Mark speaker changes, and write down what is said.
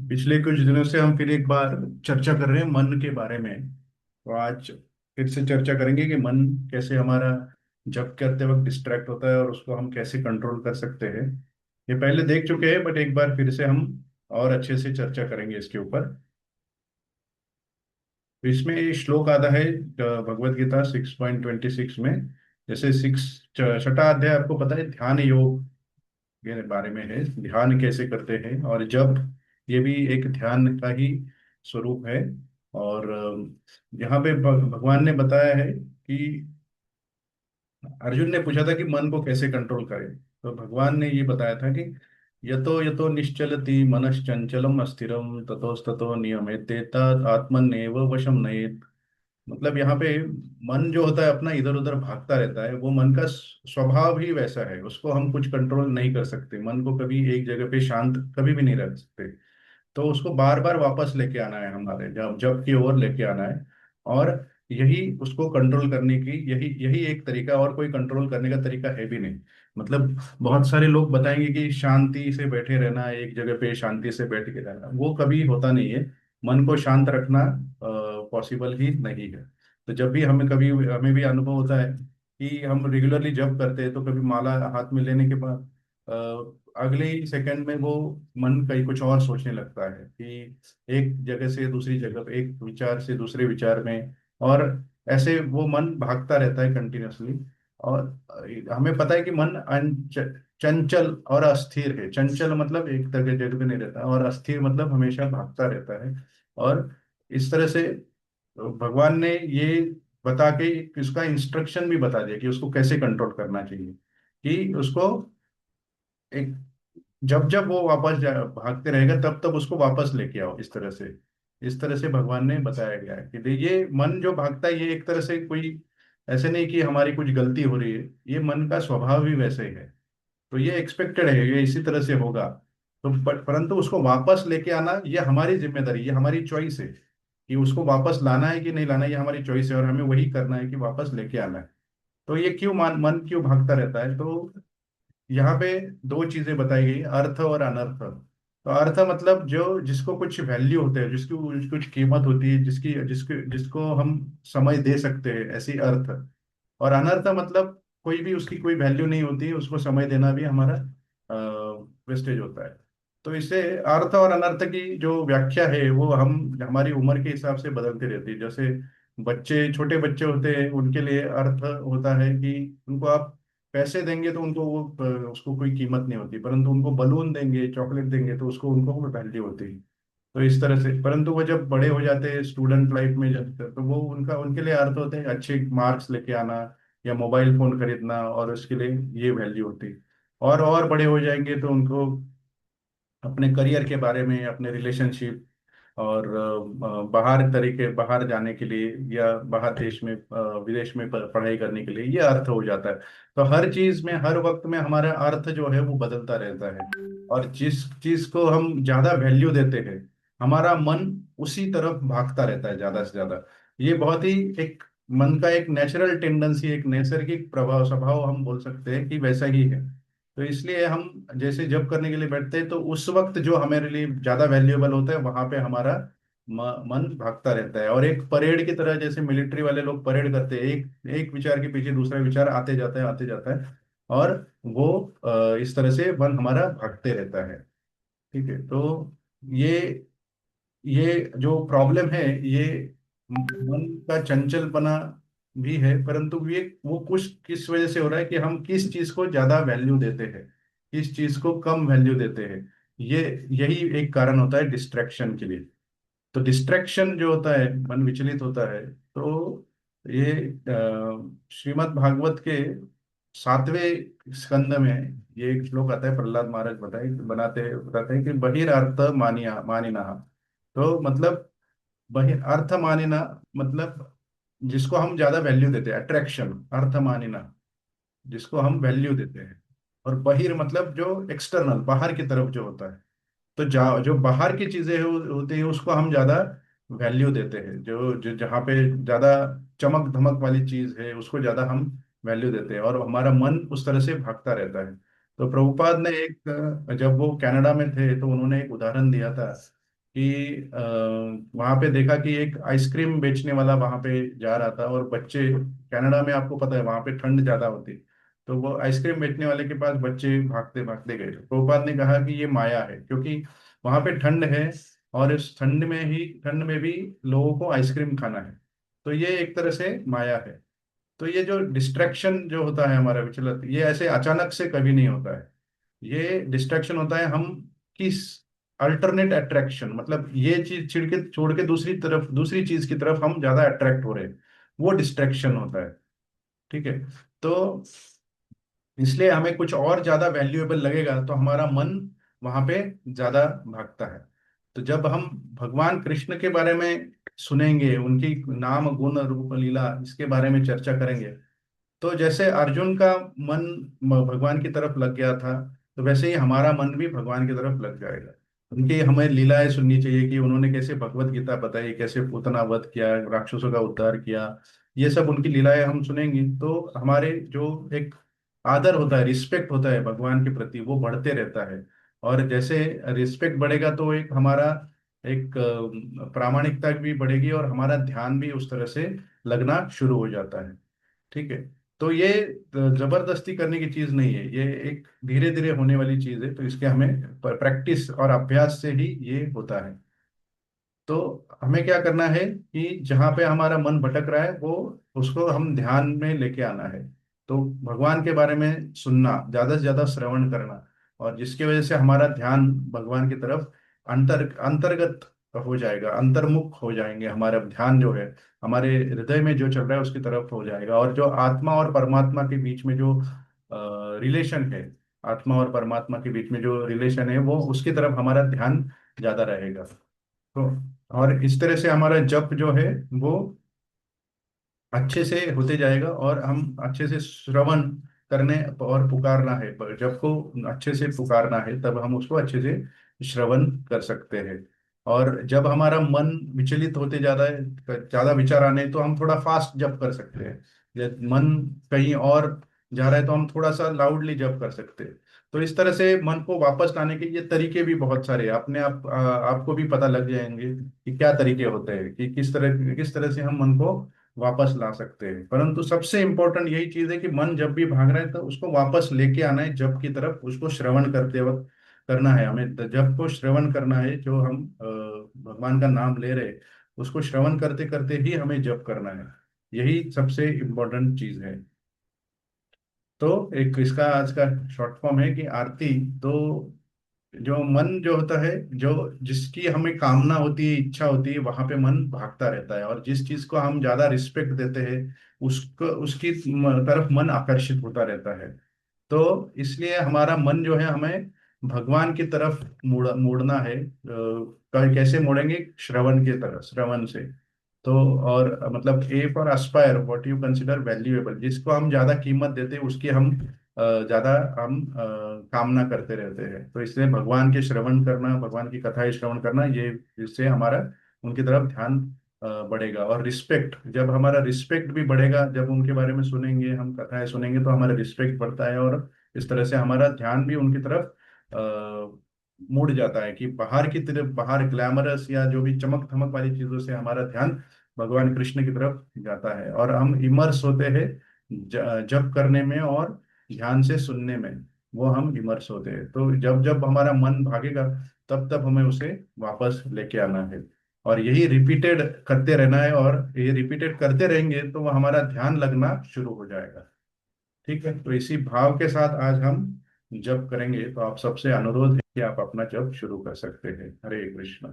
Speaker 1: पिछले कुछ दिनों से हम फिर एक बार चर्चा कर रहे हैं मन के बारे में। तो आज फिर से चर्चा करेंगे कि मन कैसे हमारा जब करते वक्त डिस्ट्रैक्ट होता है और उसको हम कैसे कंट्रोल कर सकते हैं। ये पहले देख चुके हैं बट एक बार फिर से हम और अच्छे से चर्चा करेंगे इसके ऊपर। तो इसमें ये श्लोक आता है भगवत गीता 6.26 में। जैसे सिक्स छठा अध्याय आपको पता है, ध्यान योग के बारे में है, ध्यान कैसे करते हैं और जब, ये भी एक ध्यान का ही स्वरूप है। और यहाँ पे भगवान ने बताया है कि अर्जुन ने पूछा था कि मन को कैसे कंट्रोल करें। तो भगवान ने ये बताया था कि यतो यतो निश्चलति मनश्चंचलम अस्थिरम ततोस्ततो नियमेत आत्मन्नेव वशम नयेत। मतलब यहाँ पे मन जो होता है अपना इधर उधर भागता रहता है, वो मन का स्वभाव ही वैसा है, उसको हम कुछ कंट्रोल नहीं कर सकते। मन को कभी एक जगह पे शांत कभी भी नहीं रख सकते। तो उसको बार बार वापस लेके आना है, हमारे जब जब की ओर लेके आना है। और यही उसको कंट्रोल करने की, यही यही एक तरीका, और कोई कंट्रोल करने का तरीका है भी नहीं। मतलब बहुत सारे लोग बताएंगे कि शांति से बैठे रहना, एक जगह पे शांति से बैठ के रहना, वो कभी होता नहीं है। मन को शांत रखना पॉसिबल ही नहीं है। तो जब भी हमें कभी, हमें भी अनुभव होता है कि हम रेगुलरली जब करते हैं तो कभी माला हाथ में लेने के बाद अगले ही सेकंड में वो मन कहीं कुछ और सोचने लगता है कि एक जगह से दूसरी जगह, एक विचार से दूसरे विचार में। और ऐसे वो मन भागता रहता है कंटिन्यूअसली। और हमें पता है कि मन चंचल और अस्थिर है। चंचल मतलब एक जगह जगह पे नहीं रहता, और अस्थिर मतलब हमेशा भागता रहता है। और इस तरह से भगवान ने ये बता के इसका इंस्ट्रक्शन भी बता दिया कि उसको कैसे कंट्रोल करना चाहिए। कि उसको एक, जब जब वो वापस भागते रहेगा तब तब उसको वापस लेके आओ, इस तरह से। इस तरह से भगवान ने बताया गया है कि ये मन जो भागता है, ये एक तरह से कोई ऐसे नहीं कि हमारी कुछ गलती हो रही है, ये मन का स्वभाव ही वैसे ही है। तो ये एक्सपेक्टेड है, ये इसी तरह से होगा। तो परंतु उसको वापस लेके आना ये हमारी जिम्मेदारी, ये हमारी चॉइस है कि उसको वापस लाना है कि नहीं लाना है, ये हमारी चॉइस है और हमें वही करना है कि वापस लेके आना है। तो ये क्यों मन क्यों भागता रहता है, तो यहाँ पे दो चीजें बताई गई, अर्थ और अनर्थ। तो अर्थ मतलब जो जिसको कुछ वैल्यू होते हैं, जिसकी कुछ कीमत होती है, जिसकी जिसकी जिसको हम समय दे सकते हैं, ऐसी अर्थ। और अनर्थ मतलब कोई भी, उसकी कोई वैल्यू नहीं होती, उसको समय देना भी हमारा वेस्टेज होता है। तो इससे अर्थ और अनर्थ की जो व्याख्या है वो हम हमारी उम्र के हिसाब से बदलती रहती है। जैसे बच्चे, छोटे बच्चे होते हैं, उनके लिए अर्थ होता है कि उनको आप पैसे देंगे तो उनको वो उसको कोई कीमत नहीं होती, परंतु उनको बलून देंगे, चॉकलेट देंगे तो उसको उनको वैल्यू होती है। तो इस तरह से, परंतु वो जब बड़े हो जाते हैं स्टूडेंट लाइफ में जब, तो वो उनका उनके लिए अर्थ होते हैं अच्छे मार्क्स लेके आना या मोबाइल फोन खरीदना, और उसके लिए ये वैल्यू होती है। और बड़े हो जाएंगे तो उनको अपने करियर के बारे में, अपने रिलेशनशिप और बाहर जाने के लिए या बाहर देश में, विदेश में पढ़ाई करने के लिए ये अर्थ हो जाता है। तो हर चीज में, हर वक्त में हमारा अर्थ जो है वो बदलता रहता है। और जिस चीज को हम ज्यादा वैल्यू देते हैं, हमारा मन उसी तरफ भागता रहता है ज्यादा से ज्यादा। ये बहुत ही एक मन का एक नेचुरल टेंडेंसी, एक नैसर्गिक प्रभाव, स्वभाव हम बोल सकते हैं कि वैसा ही है। तो इसलिए हम जैसे जब करने के लिए बैठते हैं तो उस वक्त जो हमारे लिए ज्यादा वैल्यूएबल होता है वहां पे हमारा मन भागता रहता है। और एक परेड की तरह, जैसे मिलिट्री वाले लोग परेड करते हैं, एक एक विचार के पीछे दूसरा विचार आते जाता है, आते जाता है। और वो इस तरह से मन हमारा भागते रहता है। ठीक है। तो ये ये जो प्रॉब्लम है, ये मन का चंचलपना भी है, परंतु ये वो कुछ किस वजह से हो रहा है कि हम किस चीज को ज्यादा वैल्यू देते हैं, किस चीज को कम वैल्यू देते हैं। ये यही एक कारण होता है डिस्ट्रैक्शन के लिए। तो डिस्ट्रैक्शन जो होता है, मन विचलित होता है, तो ये श्रीमद् भागवत के 7वें स्कंद में ये एक श्लोक आता है, प्रहलाद महाराज बताते हैं कि बहिर्थ मानिना। तो मतलब अर्थ मानिना मतलब जिसको हम ज्यादा वैल्यू देते हैं, अट्रैक्शन, अर्थ मानिना जिसको हम वैल्यू देते हैं। और बहिर मतलब जो एक्सटर्नल, बाहर की तरफ जो होता है। तो जो बाहर की चीजें होती है उसको हम ज्यादा वैल्यू देते हैं, जो जो जहाँ पे ज्यादा चमक धमक वाली चीज है उसको ज्यादा हम वैल्यू देते हैं, और हमारा मन उस तरह से भागता रहता है। तो प्रभुपाद ने एक जब वो कनाडा में थे तो उन्होंने एक उदाहरण दिया था कि वहां पे देखा कि एक आइसक्रीम बेचने वाला वहां पे जा रहा था, और बच्चे, कनाडा में आपको पता है वहां पे ठंड ज्यादा होती, तो वो आइसक्रीम बेचने वाले के पास बच्चे भागते भागते गए। तो प्रभुपाद ने कहा कि ये माया है, क्योंकि वहां पे ठंड है, और इस ठंड में भी लोगों को आइसक्रीम खाना है। तो ये एक तरह से माया है। तो ये जो डिस्ट्रैक्शन जो होता है हमारा विचलित, ये ऐसे अचानक से कभी नहीं होता है। ये डिस्ट्रैक्शन होता है हम किस अल्टरनेट अट्रैक्शन, मतलब ये चीज छोड़ के दूसरी चीज की तरफ हम ज्यादा अट्रैक्ट हो रहे हैं, वो डिस्ट्रैक्शन होता है। ठीक है। तो इसलिए हमें कुछ और ज्यादा वैल्यूएबल लगेगा तो हमारा मन वहां पे ज्यादा भागता है। तो जब हम भगवान कृष्ण के बारे में सुनेंगे, उनकी नाम गुण रूप लीला इसके बारे में चर्चा करेंगे, तो जैसे अर्जुन का मन भगवान की तरफ लग गया था, तो वैसे ही हमारा मन भी भगवान की तरफ लग जाएगा। उनकी हमें लीलाएं सुननी चाहिए कि उन्होंने कैसे भगवत गीता बताई, कैसे पूतना वध किया, राक्षसों का उद्धार किया। ये सब उनकी लीलाएं हम सुनेंगे तो हमारे जो एक आदर होता है, रिस्पेक्ट होता है भगवान के प्रति, वो बढ़ते रहता है। और जैसे रिस्पेक्ट बढ़ेगा तो एक हमारा एक प्रामाणिकता भी बढ़ेगी, और हमारा ध्यान भी उस तरह से लगना शुरू हो जाता है। ठीक है। तो ये जबरदस्ती करने की चीज नहीं है, ये एक धीरे धीरे होने वाली चीज है। तो इसके हमें प्रैक्टिस और अभ्यास से ही ये होता है। तो हमें क्या करना है कि जहाँ पे हमारा मन भटक रहा है, वो उसको हम ध्यान में लेके आना है। तो भगवान के बारे में सुनना, ज्यादा से ज्यादा श्रवण करना, और जिसकी वजह से हमारा ध्यान भगवान की तरफ अंतर्गत हो जाएगा, अंतर्मुख हो जाएंगे। हमारा ध्यान जो है हमारे हृदय में जो चल रहा है उसकी तरफ हो जाएगा, और जो आत्मा और परमात्मा के बीच में जो रिलेशन है, आत्मा और परमात्मा के बीच में जो रिलेशन है, वो उसकी तरफ हमारा ध्यान ज्यादा रहेगा। तो और इस तरह से हमारा जप जो है वो अच्छे से होते जाएगा, और हम अच्छे से श्रवण करने और पुकारना है, पर जब को अच्छे से पुकारना है तब हम उसको अच्छे से श्रवण कर सकते हैं। और जब हमारा मन विचलित होते ज्यादा है, ज्यादा विचार आने, तो हम थोड़ा फास्ट जप कर सकते हैं। जब मन कहीं और जा रहा है तो हम थोड़ा सा लाउडली जप कर सकते हैं। तो इस तरह से मन को वापस लाने के ये तरीके भी बहुत सारे हैं। अपने आप आपको भी पता लग जाएंगे कि क्या तरीके होते हैं, कि किस तरह से हम मन को वापस ला सकते हैं। परंतु सबसे इंपॉर्टेंट यही चीज है कि मन जब भी भाग रहा है तो उसको वापस लेके आना है जप की तरफ, उसको श्रवण करते वक्त करना है। हमें जप को श्रवण करना है, जो हम भगवान का नाम ले रहे हैं, उसको श्रवण करते करते ही हमें जप करना है। यही सबसे इम्पोर्टेंट चीज है। तो एक इसका आज का शॉर्ट फॉर्म है कि आरती। तो जो मन जो होता है, जो जिसकी हमें कामना होती है, इच्छा होती है, वहां पे मन भागता रहता है, और जिस चीज को हम ज्यादा रिस्पेक्ट देते हैं उसको उसकी तरफ मन आकर्षित होता रहता है। तो इसलिए हमारा मन जो है हमें भगवान की तरफ मोड़ना है। कैसे मोड़ेंगे? श्रवण की तरफ, श्रवण से। तो और मतलब A for Aspire what you consider valuable, जिसको हम ज्यादा कीमत देते हैं उसकी हम ज्यादा हम कामना करते रहते हैं। तो इसलिए भगवान के श्रवण करना, भगवान की कथाएं श्रवण करना, ये इससे हमारा उनकी तरफ ध्यान बढ़ेगा। और रिस्पेक्ट, जब हमारा रिस्पेक्ट भी बढ़ेगा, जब उनके बारे में सुनेंगे, हम कथाएं सुनेंगे, तो हमारा रिस्पेक्ट बढ़ता है, और इस तरह से हमारा ध्यान भी उनकी तरफ मुड़ जाता है, कि बाहर की तरफ, बाहर ग्लैमरस या जो भी चमक धमक वाली चीजों से हमारा ध्यान भगवान कृष्ण की तरफ जाता है, और हम इमर्स होते हैं जप करने में और ध्यान से सुनने में। वो हम इमर्स होते हैं। तो जब जब हमारा मन भागेगा, तब तब हमें उसे वापस लेके आना है, और यही रिपीटेड करते रहना है। और ये रिपीटेड करते रहेंगे तो वो हमारा ध्यान लगना शुरू हो जाएगा। ठीक है। तो इसी भाव के साथ आज हम जप करेंगे। तो आप सबसे अनुरोध है कि आप अपना जप शुरू कर सकते हैं। हरे कृष्ण।